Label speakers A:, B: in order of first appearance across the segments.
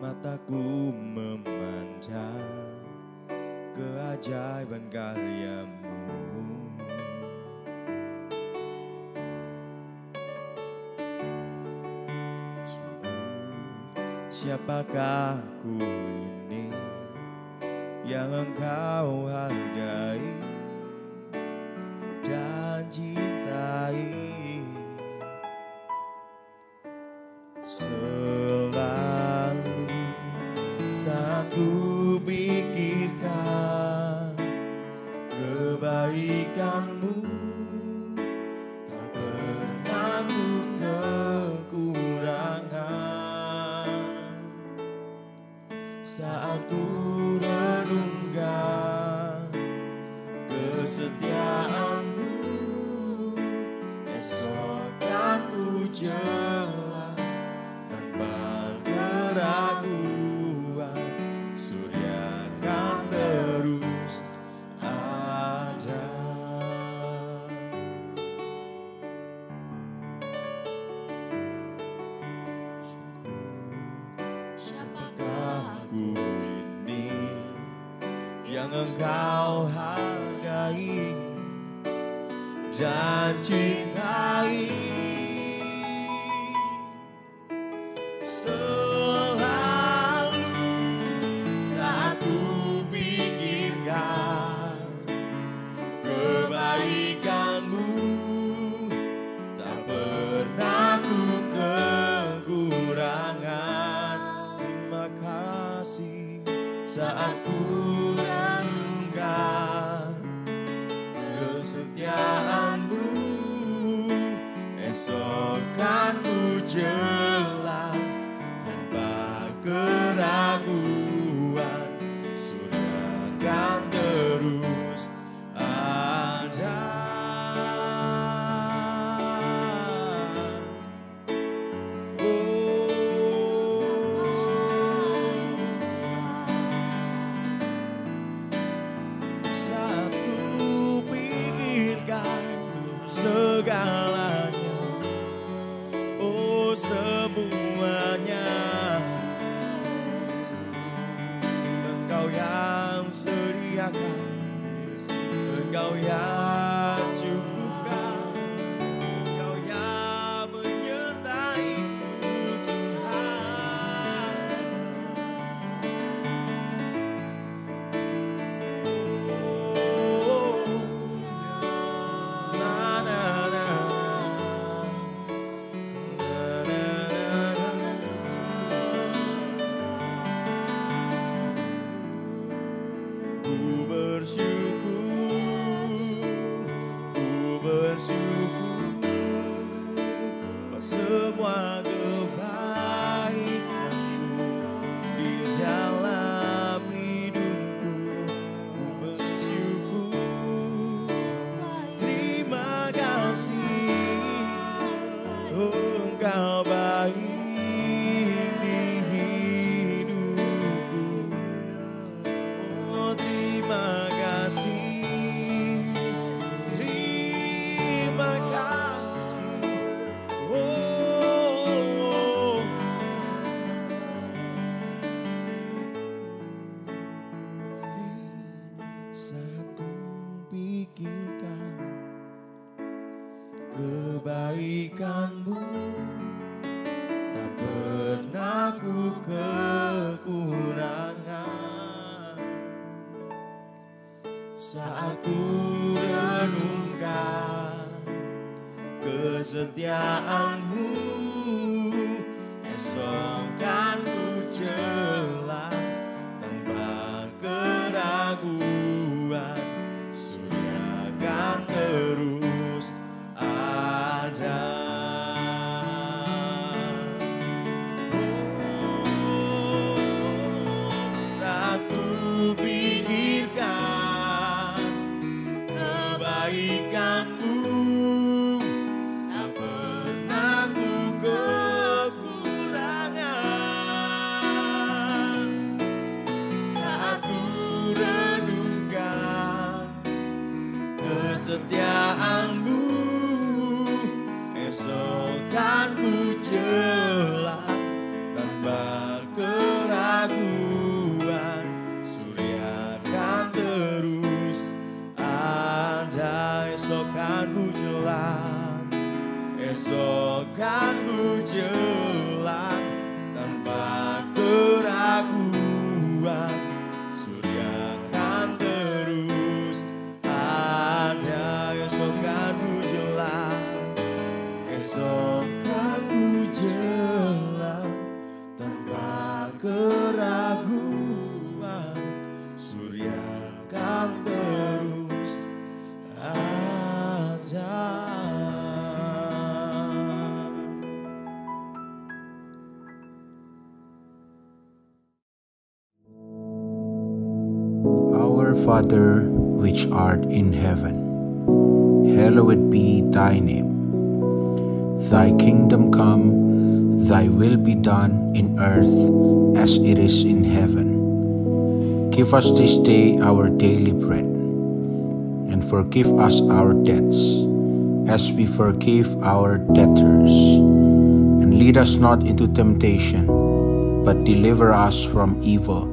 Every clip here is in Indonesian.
A: mataku memandang keajaiban karyamu. Siapakah aku ini yang engkau hargai dan cintai? Selalu saat ku pikirkan kebaikanmu, tak pernah ku kekurangan. Saat ku renungkan kesetiaanmu, esok kan ku jelas tanpa keraguan. Surya kan terus ada. Siapakah aku ini yang engkau hargai dan cintai? Selalu saat ku pikirkan kebaikanmu, tak pernah ku kekurangan. Terima kasih saat ku renungkan kesetiaanmu, esok kan ku jelas tanpa keraguan. Surya kan terus ada. Saat ku pikirkan segalanya, oh semuanya, Engkau yang sediakan, Engkau yang cukupkan, Engkau yang menyertai Tuhan. Oh, na na na, na na na na. Ku bersyukur atas semua kebaikan-Mu di dalam hidupku. Ku bersyukur, terima kasih, Engkau baik di hidupku. Oh, terima kasih, terima kasih. Oh, saat ku pikirkan kebaikan-Mu, tak pernah ku kekurangan. Saat ku renungkan kesetiaan-Mu, esok kan ku jelas tanpa keraguan. Surya kan terus ada. Saat ku pikirkan kebaikan-Mu, tak pernah
B: Our Father, which art in heaven, hallowed be thy name. Thy kingdom come, thy will be done in earth as it is in heaven. Give us this day our daily bread, and forgive us our debts, as we forgive our debtors. And lead us not into temptation, but deliver us from evil.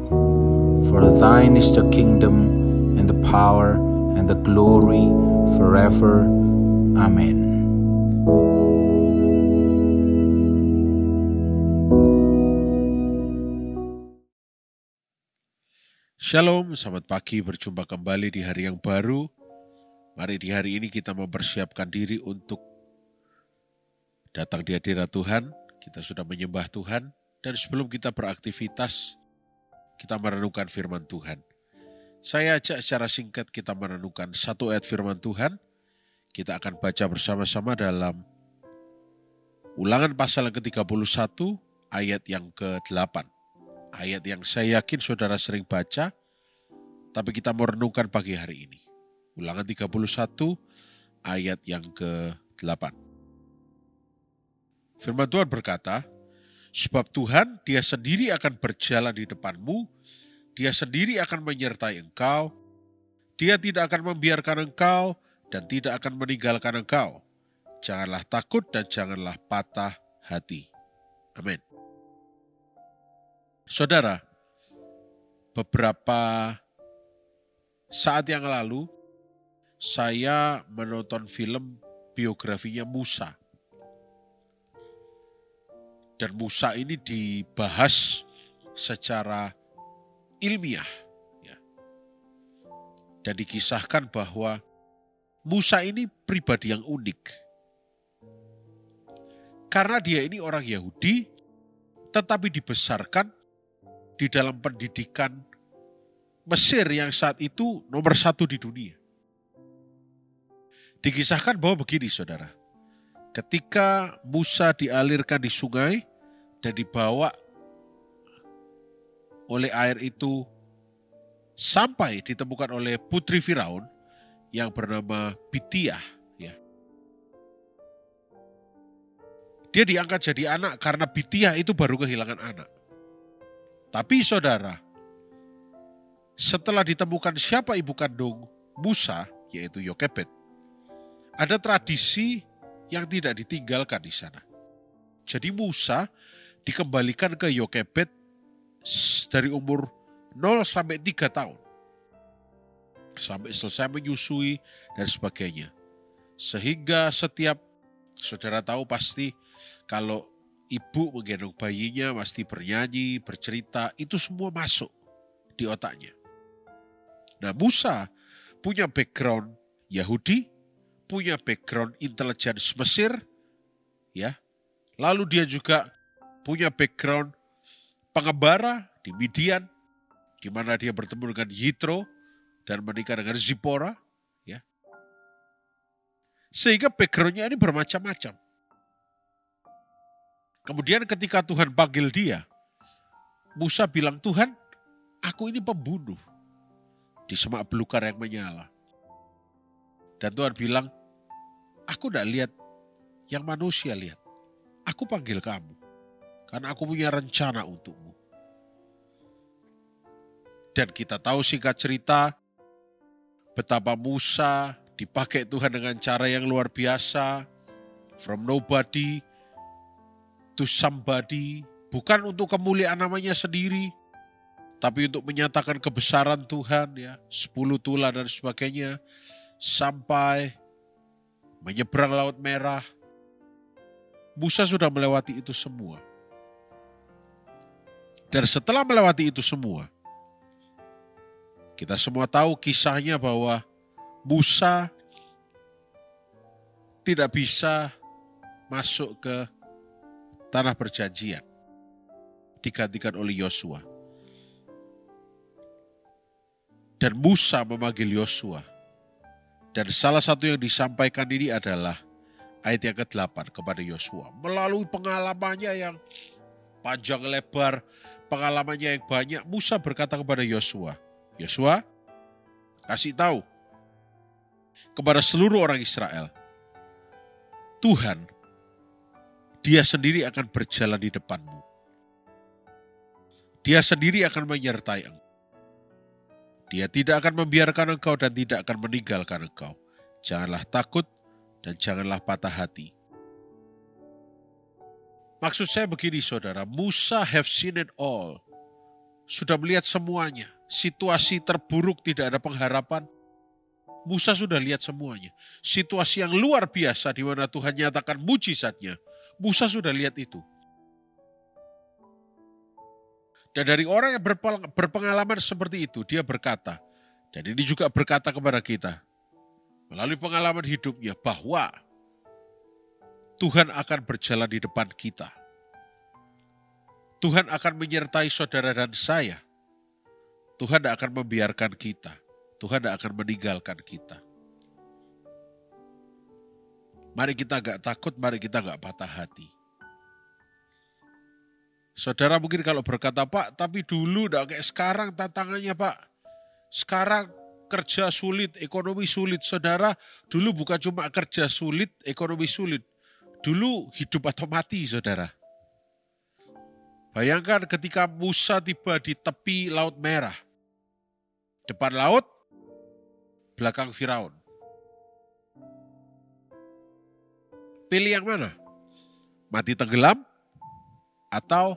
B: For thine is the kingdom, and the power, and the glory, forever. Amen.
C: Shalom, selamat pagi, berjumpa kembali di hari yang baru. Mari di hari ini kita mempersiapkan diri untuk datang di hadirat Tuhan. Kita sudah menyembah Tuhan, dan sebelum kita beraktivitas, kita merenungkan firman Tuhan. Saya ajak secara singkat kita merenungkan satu ayat firman Tuhan. Kita akan baca bersama-sama dalam Ulangan pasal yang ke-31, ayat yang ke-8. Ayat yang saya yakin saudara sering baca, tapi kita mau renungkan pagi hari ini. Ulangan 31, ayat yang ke-8. Firman Tuhan berkata, sebab Tuhan, Dia sendiri akan berjalan di depanmu, Dia sendiri akan menyertai engkau, Dia tidak akan membiarkan engkau dan tidak akan meninggalkan engkau. Janganlah takut dan janganlah patah hati. Amin. Saudara, beberapa saat yang lalu saya menonton film biografinya Musa. Dan Musa ini dibahas secara ilmiah. Dan dikisahkan bahwa Musa ini pribadi yang unik. Karena dia ini orang Yahudi, tetapi dibesarkan di dalam pendidikan Mesir yang saat itu nomor 1 di dunia. Dikisahkan bahwa begini saudara, ketika Musa dialirkan di sungai dan dibawa oleh air itu sampai ditemukan oleh putri Firaun yang bernama Bitiah. Dia diangkat jadi anak karena Bitiah itu baru kehilangan anak. Tapi saudara, setelah ditemukan siapa ibu kandung Musa, yaitu Yokebed, ada tradisi yang tidak ditinggalkan di sana. Jadi Musa dikembalikan ke Yokebed dari umur 0 sampai 3 tahun. Sampai selesai menyusui dan sebagainya. Sehingga setiap, saudara tahu pasti kalau ibu menggendong bayinya pasti bernyanyi, bercerita, itu semua masuk di otaknya. Nah, Musa punya background Yahudi, punya background intelligence Mesir, ya. Lalu dia juga punya background pengembara di Midian, di mana dia bertemu dengan Yitro dan menikah dengan Zipora, ya. Sehingga backgroundnya ini bermacam-macam. Kemudian ketika Tuhan panggil dia, Musa bilang, Tuhan, aku ini pembunuh di semak belukar yang menyala. Dan Tuhan bilang, aku tidak lihat yang manusia lihat. Aku panggil kamu, karena aku punya rencana untukmu. Dan kita tahu singkat cerita, betapa Musa dipakai Tuhan dengan cara yang luar biasa, from nobody to somebody, bukan untuk kemuliaan namanya sendiri, tapi untuk menyatakan kebesaran Tuhan, ya, 10 tulah dan sebagainya, sampai menyeberang Laut Merah. Musa sudah melewati itu semua. Dan setelah melewati itu semua, kita semua tahu kisahnya bahwa Musa tidak bisa masuk ke tanah perjanjian, digantikan oleh Yosua. Dan Musa memanggil Yosua. Dan salah satu yang disampaikan ini adalah ayat yang ke-8 kepada Yosua. Melalui pengalamannya yang panjang lebar, pengalamannya yang banyak, Musa berkata kepada Yosua, Yosua, kasih tahu kepada seluruh orang Israel, Tuhan, Dia sendiri akan berjalan di depanmu. Dia sendiri akan menyertai engkau. Dia tidak akan membiarkan engkau dan tidak akan meninggalkan engkau. Janganlah takut dan janganlah patah hati. Maksud saya begini saudara, Musa have seen it all. Sudah melihat semuanya. Situasi terburuk, tidak ada pengharapan. Musa sudah lihat semuanya. Situasi yang luar biasa di mana Tuhan nyatakan mujizatnya. Musa sudah lihat itu. Dan dari orang yang berpengalaman seperti itu, dia berkata, dan ini juga berkata kepada kita, melalui pengalaman hidupnya, bahwa Tuhan akan berjalan di depan kita. Tuhan akan menyertai saudara dan saya. Tuhan tidak akan membiarkan kita. Tuhan tidak akan meninggalkan kita. Mari kita gak takut, mari kita gak patah hati. Saudara mungkin kalau berkata, Pak, tapi dulu tidak kayak sekarang tantangannya, Pak. Sekarang kerja sulit, ekonomi sulit. Saudara, dulu bukan cuma kerja sulit, ekonomi sulit. Dulu hidup atau mati, saudara. Bayangkan ketika Musa tiba di tepi Laut Merah. Depan laut, belakang Firaun. Pilih yang mana? Mati tenggelam atau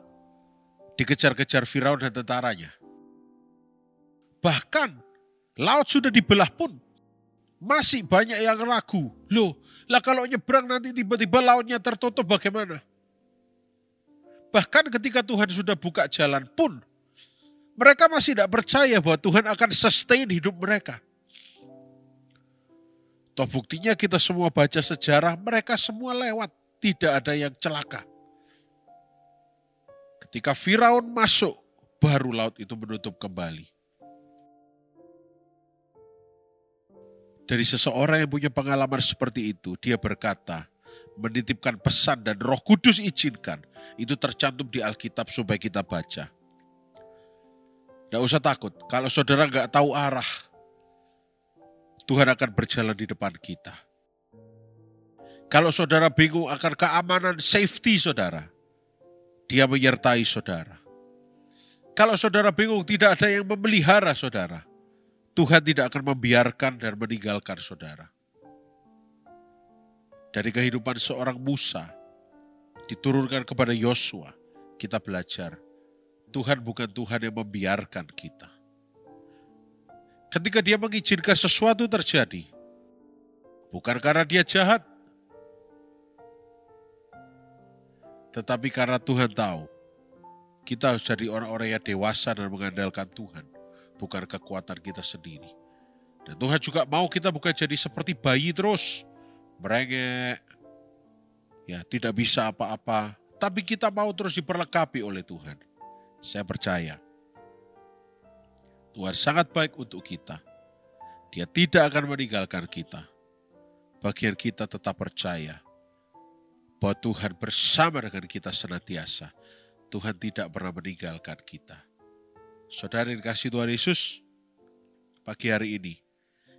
C: dikejar-kejar Firaun dan tentaranya? Bahkan laut sudah dibelah pun masih banyak yang ragu. Loh, lah kalau nyebrang nanti tiba-tiba lautnya tertutup bagaimana? Bahkan ketika Tuhan sudah buka jalan pun, mereka masih tidak percaya bahwa Tuhan akan sustain hidup mereka. Toh buktinya kita semua baca sejarah, mereka semua lewat, tidak ada yang celaka. Ketika Firaun masuk, baru laut itu menutup kembali. Dari seseorang yang punya pengalaman seperti itu, dia berkata, menitipkan pesan dan Roh Kudus izinkan. Itu tercantum di Alkitab supaya kita baca. Tidak usah takut, kalau saudara nggak tahu arah, Tuhan akan berjalan di depan kita. Kalau saudara bingung akan keamanan, safety saudara, Dia menyertai saudara. Kalau saudara bingung tidak ada yang memelihara saudara, Tuhan tidak akan membiarkan dan meninggalkan saudara. Dari kehidupan seorang Musa, diturunkan kepada Yosua, kita belajar, Tuhan bukan Tuhan yang membiarkan kita. Ketika Dia mengizinkan sesuatu terjadi, bukan karena Dia jahat, tetapi karena Tuhan tahu, kita harus jadi orang-orang yang dewasa dan mengandalkan Tuhan, bukan kekuatan kita sendiri. Dan Tuhan juga mau kita bukan jadi seperti bayi terus, merengek, ya tidak bisa apa-apa. Tapi kita mau terus diperlengkapi oleh Tuhan. Saya percaya, Tuhan sangat baik untuk kita. Dia tidak akan meninggalkan kita. Bagian kita tetap percaya bahwa Tuhan bersama dengan kita senantiasa. Tuhan tidak pernah meninggalkan kita. Saudara yang dikasihi Tuhan Yesus, pagi hari ini,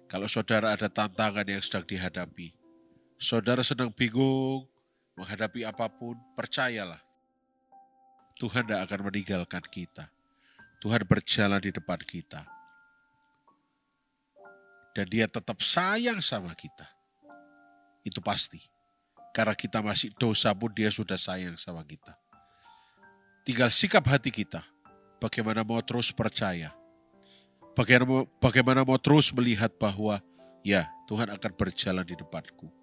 C: kalau saudara ada tantangan yang sedang dihadapi, saudara sedang bingung menghadapi apapun, percayalah, Tuhan tidak akan meninggalkan kita. Tuhan berjalan di depan kita. Dan Dia tetap sayang sama kita. Itu pasti. Karena kita masih dosa pun Dia sudah sayang sama kita. Tinggal sikap hati kita. Bagaimana mau terus percaya. Bagaimana mau terus melihat bahwa ya Tuhan akan berjalan di depanku.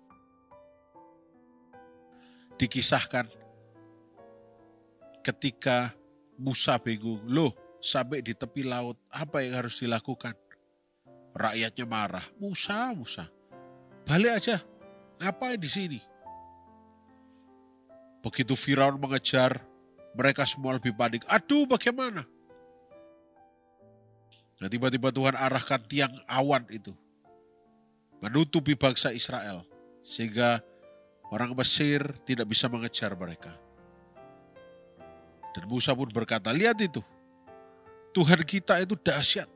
C: Dikisahkan ketika Musa bingung, loh sampai di tepi laut apa yang harus dilakukan? Rakyatnya marah, Musa, balik aja, ngapain di sini? Begitu Firaun mengejar, mereka semua lebih panik. Aduh, bagaimana? Nah, tiba-tiba Tuhan arahkan tiang awan itu menutupi bangsa Israel sehingga orang Mesir tidak bisa mengejar mereka. Dan Musa pun berkata, lihat itu, Tuhan kita itu dahsyat.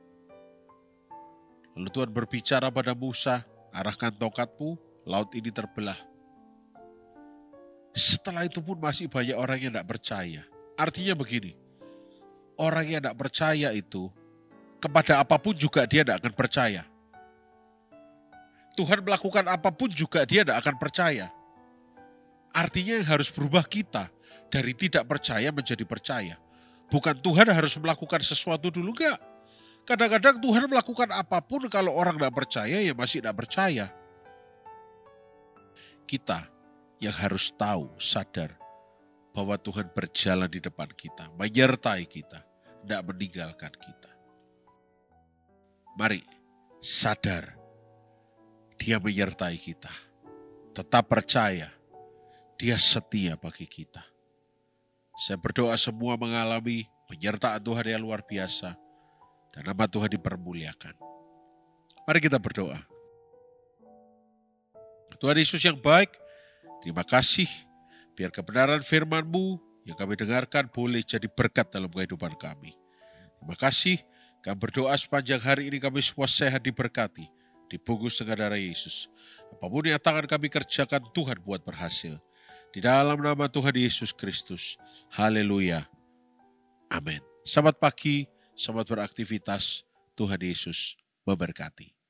C: Lalu Tuhan berbicara pada Musa, arahkan tongkatmu, laut ini terbelah. Setelah itu pun masih banyak orang yang tidak percaya. Artinya begini, orang yang tidak percaya itu, kepada apapun juga dia tidak akan percaya. Tuhan melakukan apapun juga dia tidak akan percaya. Artinya yang harus berubah kita, dari tidak percaya menjadi percaya. Bukan Tuhan harus melakukan sesuatu dulu, enggak. Kadang-kadang Tuhan melakukan apapun, kalau orang tidak percaya ya masih tidak percaya. Kita yang harus tahu, sadar bahwa Tuhan berjalan di depan kita, menyertai kita, tidak meninggalkan kita. Mari sadar, Dia menyertai kita. Tetap percaya, Dia setia bagi kita. Saya berdoa semua mengalami penyertaan Tuhan yang luar biasa, dan nama Tuhan dipermuliakan. Mari kita berdoa. Tuhan Yesus yang baik, terima kasih biar kebenaran firman-Mu yang kami dengarkan boleh jadi berkat dalam kehidupan kami. Terima kasih, kami berdoa sepanjang hari ini kami semua sehat diberkati, dibungkus dengan darah Yesus. Apapun yang tangan kami kerjakan, Tuhan buat berhasil. Di dalam nama Tuhan Yesus Kristus. Haleluya. Amin. Selamat pagi, selamat beraktivitas. Tuhan Yesus memberkati.